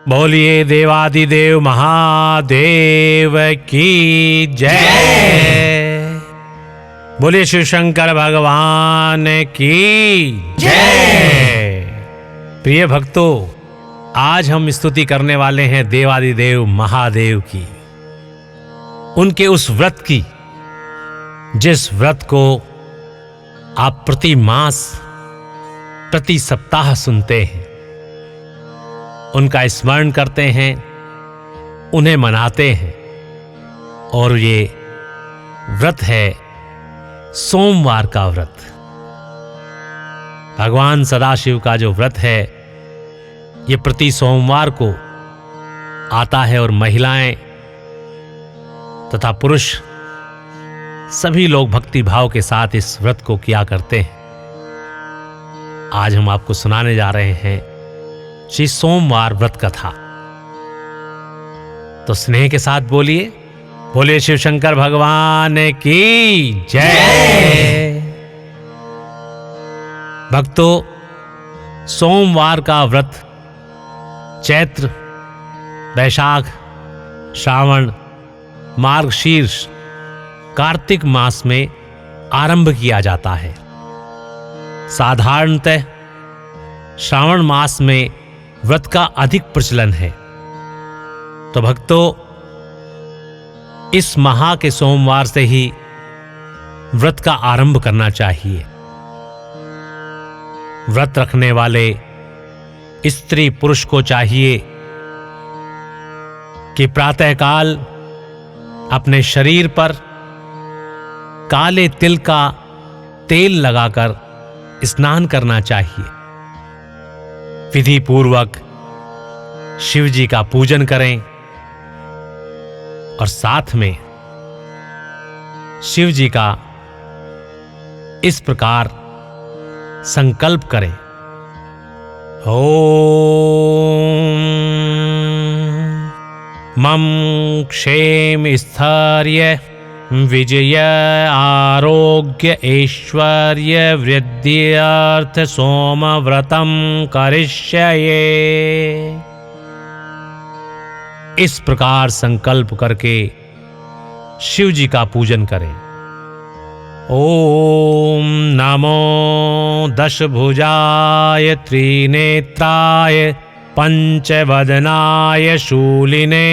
बोलिए देवादिदेव महादेव की जय। बोलिए शिव शंकर भगवान की जय। प्रिय भक्तों, आज हम स्तुति करने वाले हैं देवादिदेव महादेव की, उनके उस व्रत की जिस व्रत को आप प्रति मास प्रति सप्ताह सुनते हैं, उनका स्मरण करते हैं, उन्हें मनाते हैं। और ये व्रत है सोमवार का व्रत। भगवान सदाशिव का जो व्रत है ये प्रति सोमवार को आता है और महिलाएं तथा पुरुष सभी लोग भक्ति भाव के साथ इस व्रत को किया करते हैं। आज हम आपको सुनाने जा रहे हैं श्री सोमवार व्रत कथा। तो स्नेह के साथ बोलिए, बोलिए शिव शंकर भगवान की जय। भक्तों, सोमवार का व्रत चैत्र, वैशाख, श्रावण, मार्गशीर्ष, कार्तिक मास में आरंभ किया जाता है। साधारणतः श्रावण मास में व्रत का अधिक प्रचलन है। तो भक्तों, इस माह के सोमवार से ही व्रत का आरंभ करना चाहिए। व्रत रखने वाले स्त्री पुरुष को चाहिए कि प्रातःकाल अपने शरीर पर काले तिल का तेल लगाकर स्नान करना चाहिए। विधि पूर्वक शिव जी का पूजन करें और साथ में शिव जी का इस प्रकार संकल्प करें, ओम मम क्षेम स्थैर्य विजय आरोग्य ऐश्वर्य वृद्ध्यर्थ सोमव्रतम करिष्ये। इस प्रकार संकल्प करके शिव जी का पूजन करें। ओम नमो दशभुजाय त्रिनेत्राय पंचवदनाय शूलिने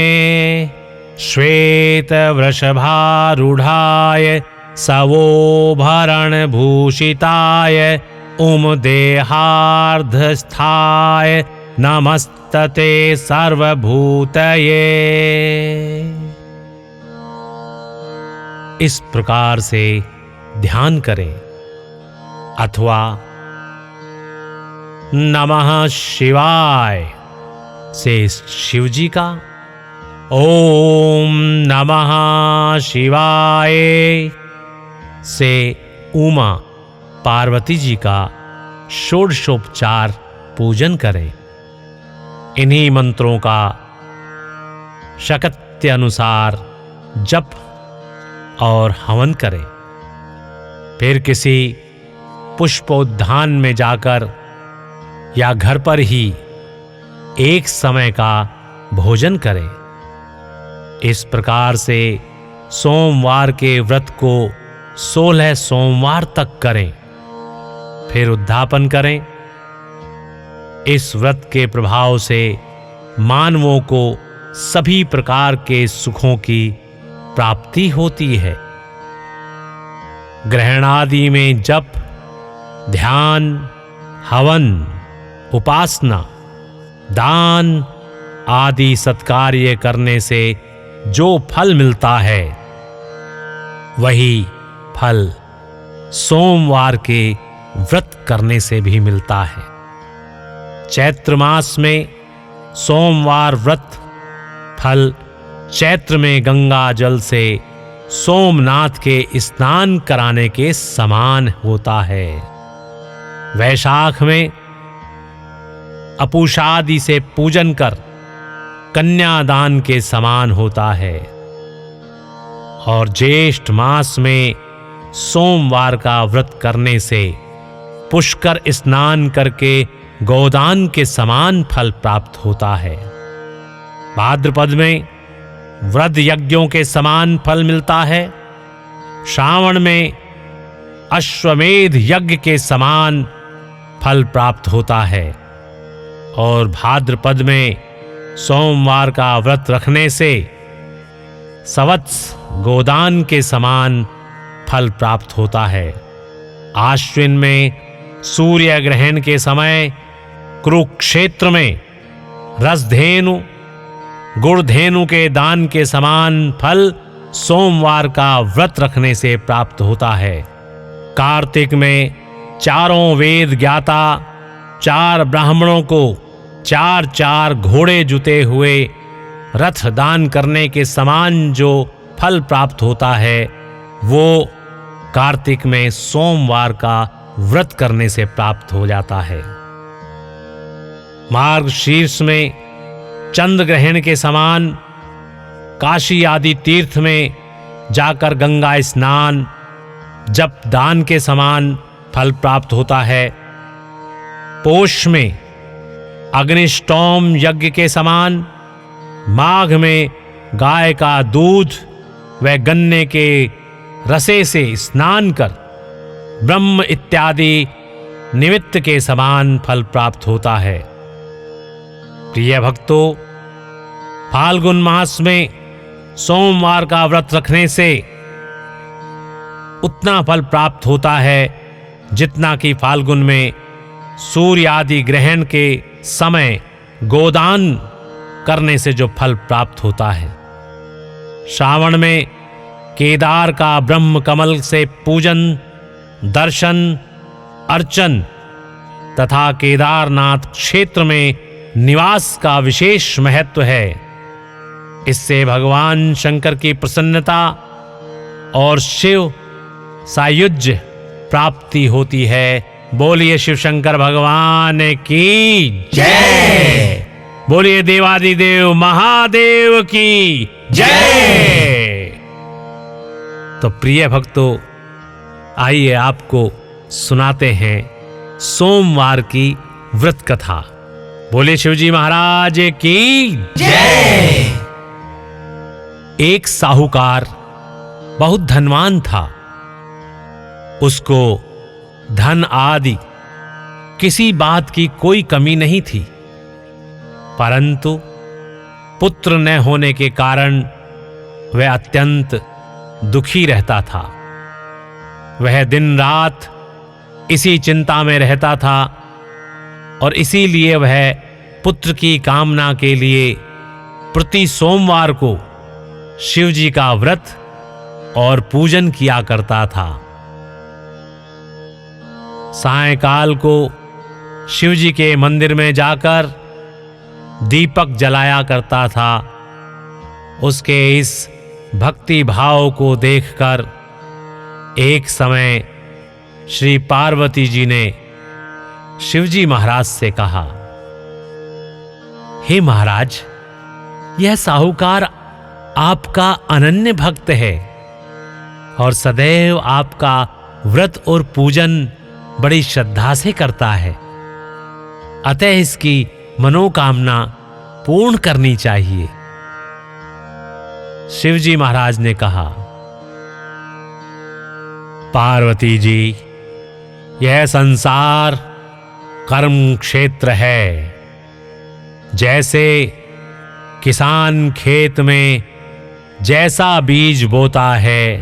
श्वेत वृषभारूढ़ाय सवोभरण भूषिताय देहार्धस्थाय नमस्तते सर्वभूतये। इस प्रकार से ध्यान करें अथवा नमः शिवाय से शिव जी का, ओम नमः शिवाय से उमा पार्वती जी का षोडशोपचार पूजन करें। इन्हीं मंत्रों का शक्ति अनुसार जप और हवन करें। फिर किसी पुष्पोद्यान में जाकर या घर पर ही एक समय का भोजन करें। इस प्रकार से सोमवार के व्रत को 16 सोमवार तक करें, फिर उद्यापन करें। इस व्रत के प्रभाव से मानवों को सभी प्रकार के सुखों की प्राप्ति होती है। ग्रहण आदि में जप, ध्यान, हवन, उपासना, दान आदि सत्कार्य करने से जो फल मिलता है वही फल सोमवार के व्रत करने से भी मिलता है। चैत्र मास में सोमवार व्रत फल चैत्र में गंगा जल से सोमनाथ के स्नान कराने के समान होता है। वैशाख में अपूषादि से पूजन कर कन्यादान के समान होता है। और ज्येष्ठ मास में सोमवार का व्रत करने से पुष्कर स्नान करके गोदान के समान फल प्राप्त होता है। भाद्रपद में व्रत यज्ञों के समान फल मिलता है। श्रावण में अश्वमेध यज्ञ के समान फल प्राप्त होता है और भाद्रपद में सोमवार का व्रत रखने से संवत्स गोदान के समान फल प्राप्त होता है। आश्विन में सूर्य ग्रहण के समय कुरुक्षेत्र में रसधेनु गुड़धेनु के दान के समान फल सोमवार का व्रत रखने से प्राप्त होता है। कार्तिक में चारों वेद ज्ञाता 4 ब्राह्मणों को 4 घोड़े जुते हुए रथ दान करने के समान जो फल प्राप्त होता है वो कार्तिक में सोमवार का व्रत करने से प्राप्त हो जाता है। मार्गशीर्ष में चंद्र ग्रहण के समान काशी आदि तीर्थ में जाकर गंगा स्नान जप दान के समान फल प्राप्त होता है। पोष में अग्निष्टोम यज्ञ के समान, माघ में गाय का दूध व गन्ने के रसे से स्नान कर ब्रह्म इत्यादि निमित्त के समान फल प्राप्त होता है। प्रिय भक्तों, फाल्गुन मास में सोमवार का व्रत रखने से उतना फल प्राप्त होता है जितना कि फाल्गुन में सूर्य आदि ग्रहण के समय गोदान करने से जो फल प्राप्त होता है। श्रावण में केदार का ब्रह्म कमल से पूजन, दर्शन, अर्चन तथा केदारनाथ क्षेत्र में निवास का विशेष महत्व है। इससे भगवान शंकर की प्रसन्नता और शिव सायुज्य प्राप्ति होती है। बोलिए शिव शंकर भगवान की जय। बोलिए देवादिदेव महादेव की जय। तो प्रिय भक्तों, आइए आपको सुनाते हैं सोमवार की व्रत कथा। बोले शिवजी महाराज की जय। एक साहूकार बहुत धनवान था। उसको धन आदि किसी बात की कोई कमी नहीं थी, परंतु पुत्र न होने के कारण वह अत्यंत दुखी रहता था। वह दिन रात इसी चिंता में रहता था और इसीलिए वह पुत्र की कामना के लिए प्रति सोमवार को शिवजी का व्रत और पूजन किया करता था। सायंकाल को शिवजी के मंदिर में जाकर दीपक जलाया करता था। उसके इस भक्ति भाव को देखकर एक समय श्री पार्वती जी ने शिवजी महाराज से कहा, हे महाराज, यह साहूकार आपका अनन्य भक्त है और सदैव आपका व्रत और पूजन बड़ी श्रद्धा से करता है, अतः इसकी मनोकामना पूर्ण करनी चाहिए। शिवजी महाराज ने कहा, पार्वती जी, यह संसार कर्म क्षेत्र है। जैसे किसान खेत में जैसा बीज बोता है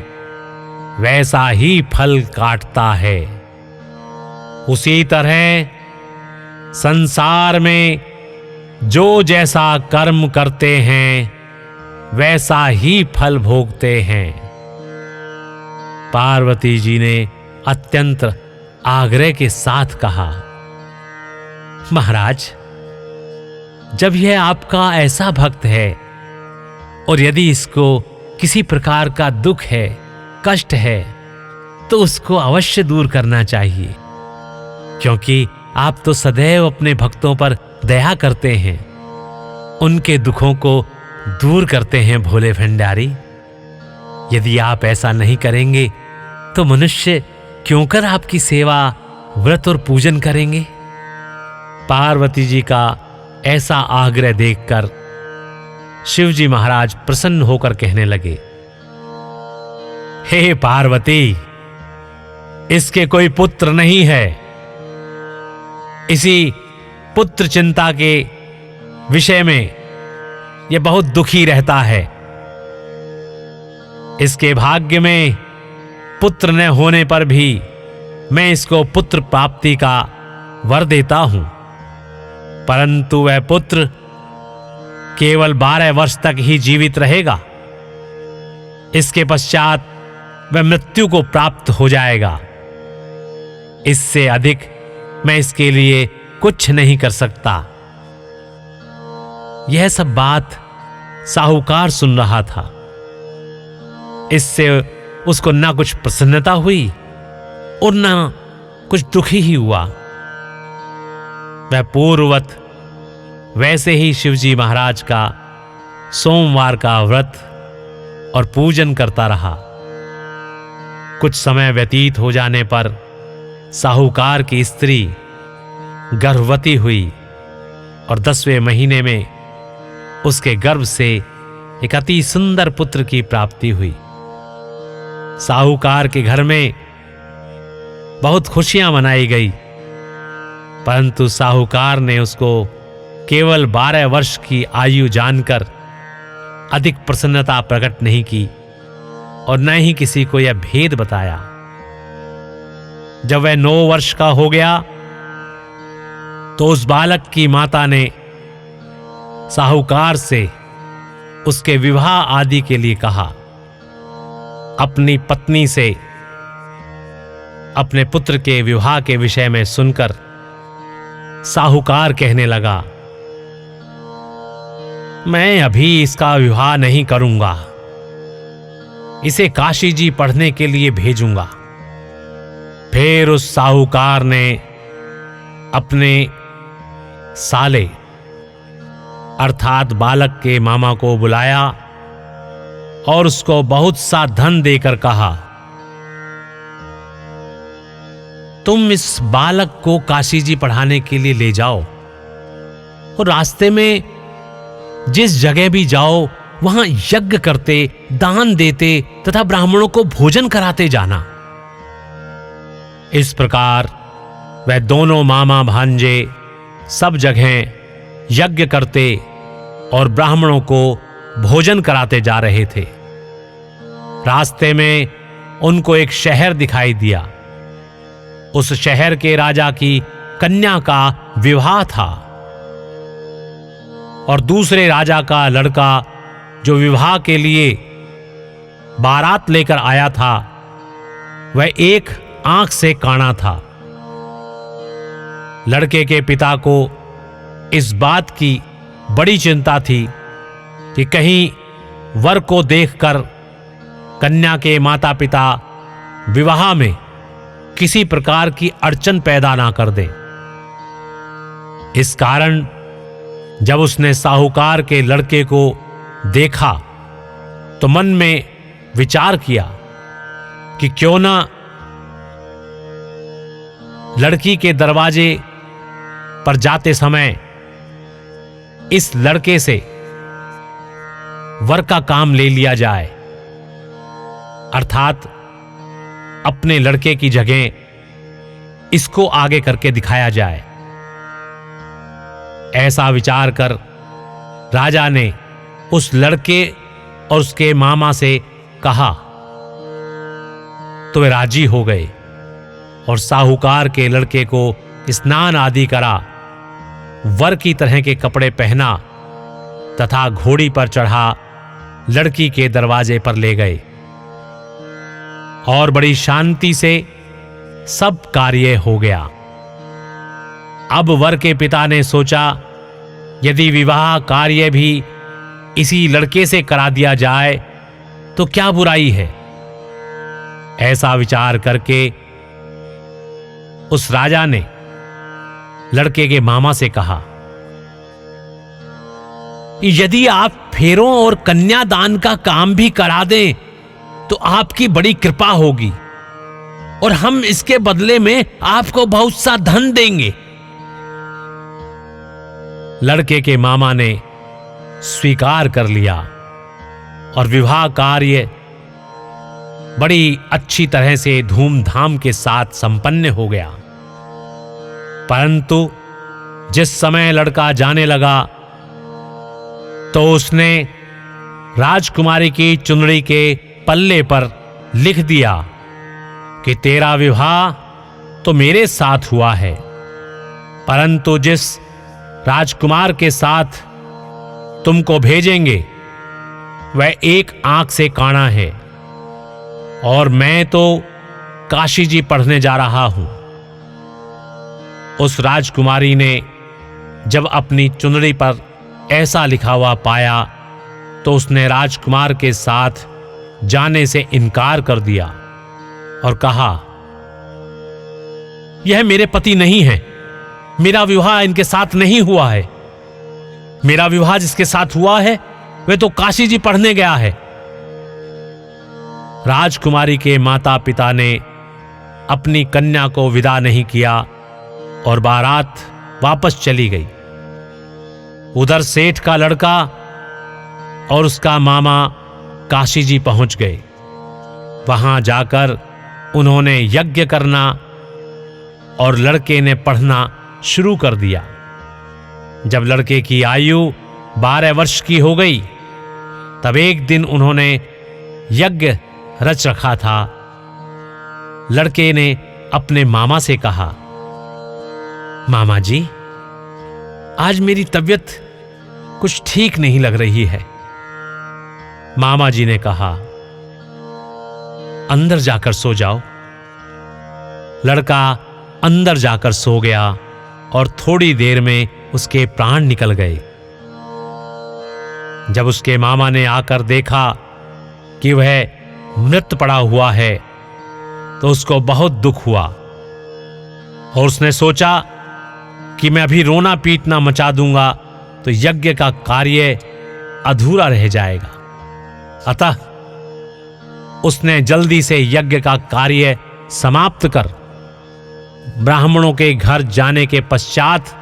वैसा ही फल काटता है, उसी तरह संसार में जो जैसा कर्म करते हैं वैसा ही फल भोगते हैं। पार्वती जी ने अत्यंत आग्रह के साथ कहा, महाराज, जब यह आपका ऐसा भक्त है और यदि इसको किसी प्रकार का दुख है, कष्ट है, तो उसको अवश्य दूर करना चाहिए, क्योंकि आप तो सदैव अपने भक्तों पर दया करते हैं, उनके दुखों को दूर करते हैं भोले भंडारी। यदि आप ऐसा नहीं करेंगे तो मनुष्य क्यों कर आपकी सेवा, व्रत और पूजन करेंगे। पार्वती जी का ऐसा आग्रह देखकर शिवजी महाराज प्रसन्न होकर कहने लगे, हे पार्वती, इसके कोई पुत्र नहीं है। इसी पुत्र चिंता के विषय में यह बहुत दुखी रहता है। इसके भाग्य में पुत्र न होने पर भी मैं इसको पुत्र प्राप्ति का वर देता हूं, परंतु वह पुत्र केवल 12 वर्ष तक ही जीवित रहेगा। इसके पश्चात वह मृत्यु को प्राप्त हो जाएगा। इससे अधिक मैं इसके लिए कुछ नहीं कर सकता। यह सब बात साहूकार सुन रहा था। इससे उसको ना कुछ प्रसन्नता हुई और ना कुछ दुखी ही हुआ। वह पूर्ववत वैसे ही शिवजी महाराज का सोमवार का व्रत और पूजन करता रहा। कुछ समय व्यतीत हो जाने पर साहूकार की स्त्री गर्भवती हुई और 10वें महीने में उसके गर्भ से एक अति सुंदर पुत्र की प्राप्ति हुई। साहूकार के घर में बहुत खुशियां मनाई गई, परंतु साहूकार ने उसको केवल 12 वर्ष की आयु जानकर अधिक प्रसन्नता प्रकट नहीं की और न ही किसी को यह भेद बताया। जब वह 9 वर्ष का हो गया तो उस बालक की माता ने साहूकार से उसके विवाह आदि के लिए कहा। अपनी पत्नी से अपने पुत्र के विवाह के विषय में सुनकर साहूकार कहने लगा, मैं अभी इसका विवाह नहीं करूंगा, इसे काशी जी पढ़ने के लिए भेजूंगा। फिर उस साहूकार ने अपने साले अर्थात बालक के मामा को बुलाया और उसको बहुत सा धन देकर कहा, तुम इस बालक को काशी जी पढ़ाने के लिए ले जाओ और रास्ते में जिस जगह भी जाओ वहां यज्ञ करते, दान देते तथा ब्राह्मणों को भोजन कराते जाना। इस प्रकार वह दोनों मामा भांजे सब जगह यज्ञ करते और ब्राह्मणों को भोजन कराते जा रहे थे। रास्ते में उनको एक शहर दिखाई दिया। उस शहर के राजा की कन्या का विवाह था और दूसरे राजा का लड़का जो विवाह के लिए बारात लेकर आया था, वह एक आंख से काना था। लड़के के पिता को इस बात की बड़ी चिंता थी कि कहीं वर को देखकर कन्या के माता पिता विवाह में किसी प्रकार की अड़चन पैदा ना कर दें। इस कारण जब उसने साहूकार के लड़के को देखा तो मन में विचार किया कि क्यों ना लड़की के दरवाजे पर जाते समय इस लड़के से वर का काम ले लिया जाए, अर्थात अपने लड़के की जगह इसको आगे करके दिखाया जाए। ऐसा विचार कर राजा ने उस लड़के और उसके मामा से कहा तो वे राजी हो गए और साहूकार के लड़के को स्नान आदि करा, वर की तरह के कपड़े पहना तथा घोड़ी पर चढ़ा लड़की के दरवाजे पर ले गए और बड़ी शांति से सब कार्य हो गया। अब वर के पिता ने सोचा, यदि विवाह कार्य भी इसी लड़के से करा दिया जाए तो क्या बुराई है। ऐसा विचार करके उस राजा ने लड़के के मामा से कहा, यदि आप फेरों और कन्यादान का काम भी करा दें तो आपकी बड़ी कृपा होगी और हम इसके बदले में आपको बहुत सा धन देंगे। लड़के के मामा ने स्वीकार कर लिया और विवाह कार्य बड़ी अच्छी तरह से धूमधाम के साथ संपन्न हो गया। परंतु जिस समय लड़का जाने लगा तो उसने राजकुमारी की चुनरी के पल्ले पर लिख दिया कि तेरा विवाह तो मेरे साथ हुआ है, परंतु जिस राजकुमार के साथ तुमको भेजेंगे वह एक आंख से काना है और मैं तो काशी जी पढ़ने जा रहा हूं। उस राजकुमारी ने जब अपनी चुनरी पर ऐसा लिखा हुआ पाया तो उसने राजकुमार के साथ जाने से इनकार कर दिया और कहा, यह मेरे पति नहीं है, मेरा विवाह इनके साथ नहीं हुआ है। मेरा विवाह जिसके साथ हुआ है वह तो काशी जी पढ़ने गया है। राजकुमारी के माता पिता ने अपनी कन्या को विदा नहीं किया और बारात वापस चली गई। उधर सेठ का लड़का और उसका मामा काशी जी पहुंच गए। वहां जाकर उन्होंने यज्ञ करना और लड़के ने पढ़ना शुरू कर दिया। जब लड़के की आयु 12 वर्ष की हो गई तब एक दिन उन्होंने यज्ञ रच रखा था। लड़के ने अपने मामा से कहा, मामा जी, आज मेरी तबीयत कुछ ठीक नहीं लग रही है। मामा जी ने कहा, अंदर जाकर सो जाओ। लड़का अंदर जाकर सो गया और थोड़ी देर में उसके प्राण निकल गए। जब उसके मामा ने आकर देखा कि वह मृत पड़ा हुआ है तो उसको बहुत दुख हुआ और उसने सोचा कि मैं अभी रोना पीटना मचा दूंगा तो यज्ञ का कार्य अधूरा रह जाएगा। अतः उसने जल्दी से यज्ञ का कार्य समाप्त कर ब्राह्मणों के घर जाने के पश्चात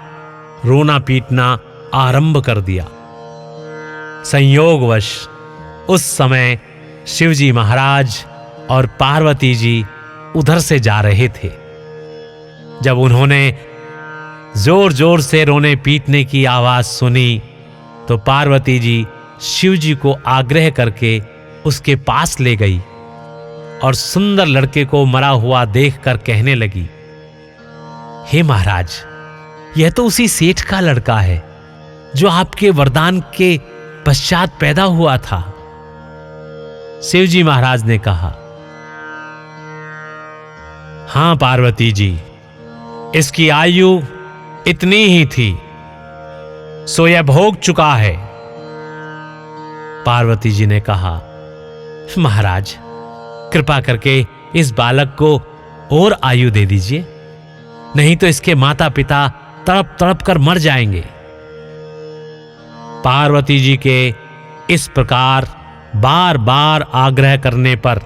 रोना पीटना आरंभ कर दिया। संयोगवश उस समय शिवजी महाराज और पार्वती जी उधर से जा रहे थे। जब उन्होंने जोर जोर से रोने पीटने की आवाज सुनी तो पार्वती जी शिवजी को आग्रह करके उसके पास ले गई और सुंदर लड़के को मरा हुआ देखकर कहने लगी, हे महाराज, यह तो उसी सेठ का लड़का है जो आपके वरदान के पश्चात पैदा हुआ था। शिवजी महाराज ने कहा, हां पार्वती जी, इसकी आयु इतनी ही थी, सो यह भोग चुका है। पार्वती जी ने कहा, महाराज, कृपा करके इस बालक को और आयु दे दीजिए, नहीं तो इसके माता पिता तड़प तड़प कर मर जाएंगे। पार्वती जी के इस प्रकार बार बार आग्रह करने पर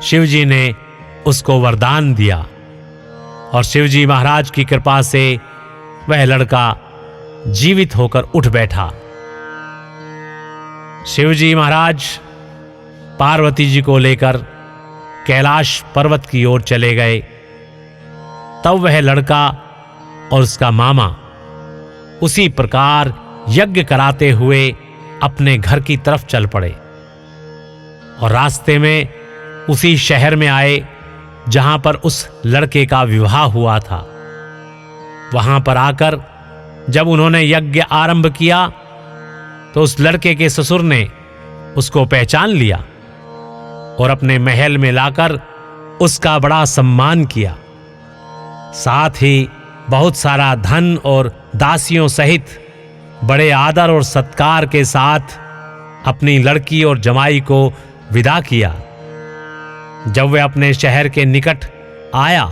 शिवजी ने उसको वरदान दिया और शिवजी महाराज की कृपा से वह लड़का जीवित होकर उठ बैठा। शिवजी महाराज पार्वती जी को लेकर कैलाश पर्वत की ओर चले गए। तब वह लड़का और उसका मामा उसी प्रकार यज्ञ कराते हुए अपने घर की तरफ चल पड़े और रास्ते में उसी शहर में आए जहां पर उस लड़के का विवाह हुआ था। वहां पर आकर जब उन्होंने यज्ञ आरंभ किया तो उस लड़के के ससुर ने उसको पहचान लिया और अपने महल में लाकर उसका बड़ा सम्मान किया। साथ ही बहुत सारा धन और दासियों सहित बड़े आदर और सत्कार के साथ अपनी लड़की और जमाई को विदा किया। जब वह अपने शहर के निकट आया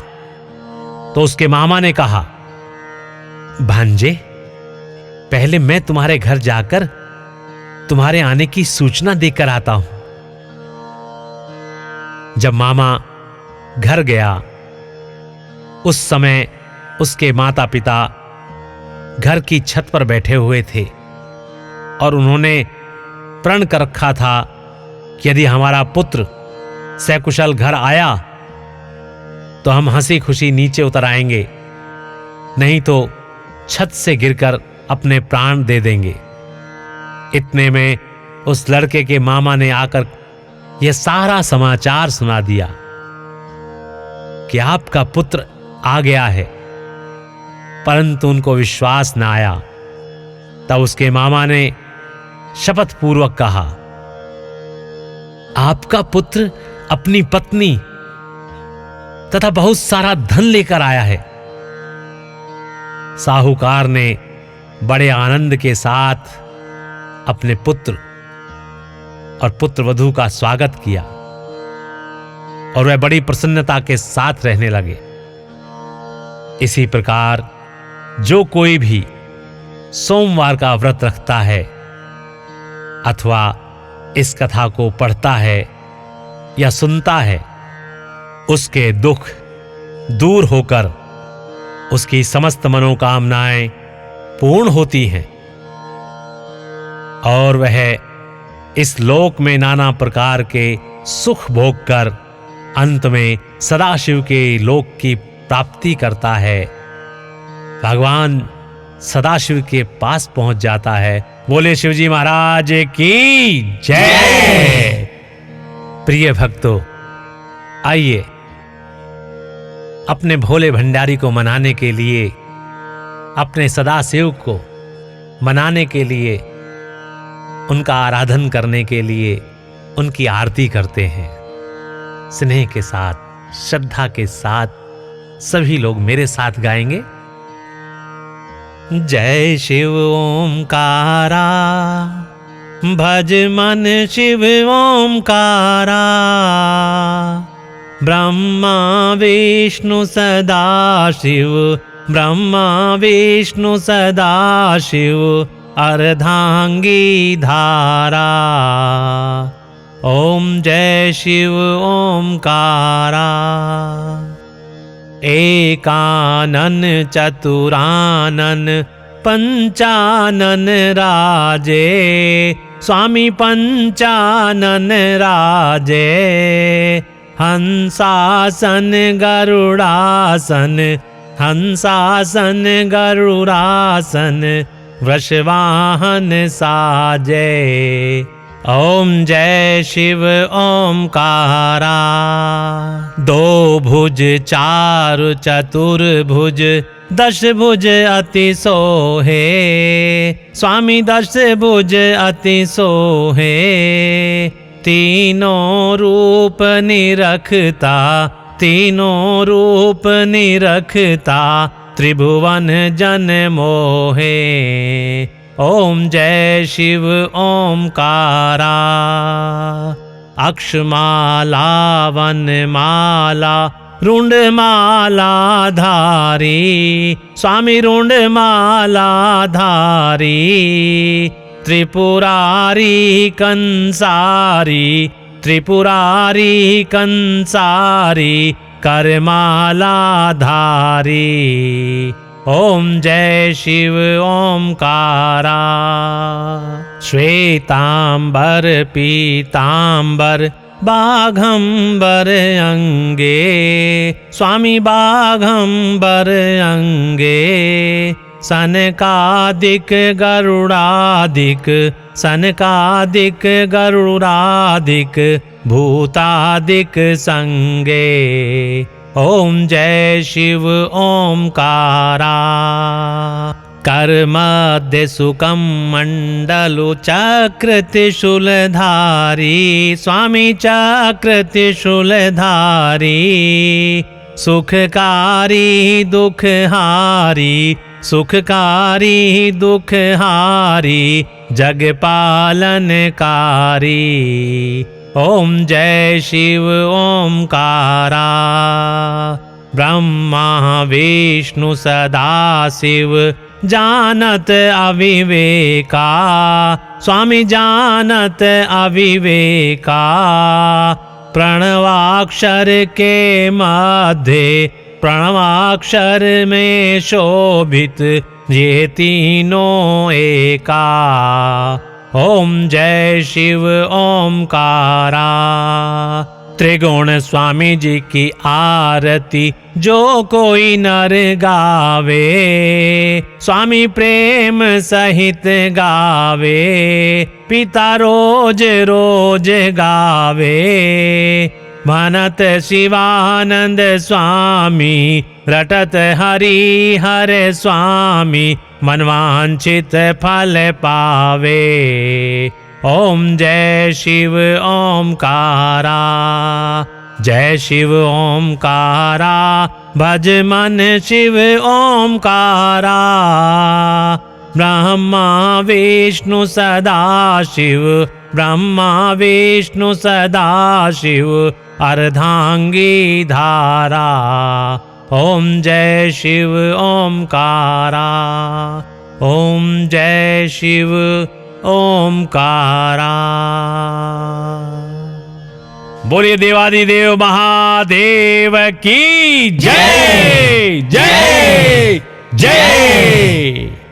तो उसके मामा ने कहा, भांजे, पहले मैं तुम्हारे घर जाकर तुम्हारे आने की सूचना देकर आता हूं। जब मामा घर गया उस समय उसके माता पिता घर की छत पर बैठे हुए थे और उन्होंने प्रण कर रखा था कि यदि हमारा पुत्र सकुशल घर आया तो हम हंसी खुशी नीचे उतर आएंगे, नहीं तो छत से गिरकर अपने प्राण दे देंगे। इतने में उस लड़के के मामा ने आकर यह सारा समाचार सुना दिया कि आपका पुत्र आ गया है। परंतु उनको विश्वास न आया। तब उसके मामा ने शपथ पूर्वक कहा, आपका पुत्र अपनी पत्नी तथा बहुत सारा धन लेकर आया है। साहूकार ने बड़े आनंद के साथ अपने पुत्र और पुत्रवधू का स्वागत किया और वह बड़ी प्रसन्नता के साथ रहने लगे। इसी प्रकार जो कोई भी सोमवार का व्रत रखता है अथवा इस कथा को पढ़ता है या सुनता है, उसके दुख दूर होकर उसकी समस्त मनोकामनाएं पूर्ण होती हैं और वह इस लोक में नाना प्रकार के सुख भोग कर अंत में सदाशिव के लोक की प्राप्ति करता है, भगवान सदाशिव के पास पहुंच जाता है। बोले शिवजी महाराज की जय। प्रिय भक्तों, आइए अपने भोले भंडारी को मनाने के लिए, अपने सदाशिव को मनाने के लिए, उनका आराधन करने के लिए उनकी आरती करते हैं। स्नेह के साथ, श्रद्धा के साथ सभी लोग मेरे साथ गाएंगे। जय शिव ओमकारा, भज मन शिव ओमकारा, ब्रह्मा विष्णु सदा शिव, ब्रह्मा विष्णु सदा शिव, अर्धांगी धारा। ओम जय शिव ओमकारा। एकानन चतुरानन पंचानन राजे, स्वामी पंचानन राजे, हंसासन गरुड़ासन, हंसासन गरुड़ासन, वृषवाहन साजे। ओम जय शिव ओमकारा। दो भुज चारु चतुर्भुज, दश भुज अति सोहे, स्वामी दश भुज अति सोहे, तीनों रूप निरखता, तीनों रूप निरखता, त्रिभुवन जन मोहे। ओम जय शिव ओमकारा। अक्षमाला वनमाला, रुंडमाला धारी, स्वामी रुंडमाला धारी, त्रिपुरारी कंसारी, त्रिपुरारी कंसारी, करमाला धारी। ओम जय शिव ओमकारा। श्वेतांबर पीतांबर, बाघंबर अंगे, स्वामी बाघंबर अंगे, सनकादिक गरुड़ादिक, सनकादिक गरुड़ादिक, भूतादिक संगे। ओम जय शिव ओमकारा। कर्मध्य सुकम मंडलु चक्र त्रिशूलधारी, स्वामी चक्र त्रिशूलधारी, सुखकारी दुखहारी, सुखकारी दुखहारी, जगपालनकारी। ओम जय शिव ओमकारा। ब्रह्मा विष्णु सदा शिव, जानत अविवेका, स्वामी जानत अविवेका, प्रणवाक्षर के मध्य, प्रणवाक्षर में शोभित ये तीनों एका। ओम जय शिव ओमकारा। त्रिगुण स्वामी जी की आरती जो कोई नर गावे, स्वामी प्रेम सहित गावे, पिता रोज रोज गावे। भनत शिवानंद स्वामी, रटत हरि हर स्वामी, मनवांछित फल पावे। ओम जय शिव ओमकारा। जय शिव ओमकारा, भज मन शिव ओमकारा। ब्रह्मा विष्णु सदा शिव, ब्रह्मा विष्णु सदा शिव, अर्धांगी धारा। ओम जय शिव ओमकारा। ओम जय शिव ओमकारा। बोलिए देवादिदेव महादेव की जय जय जय।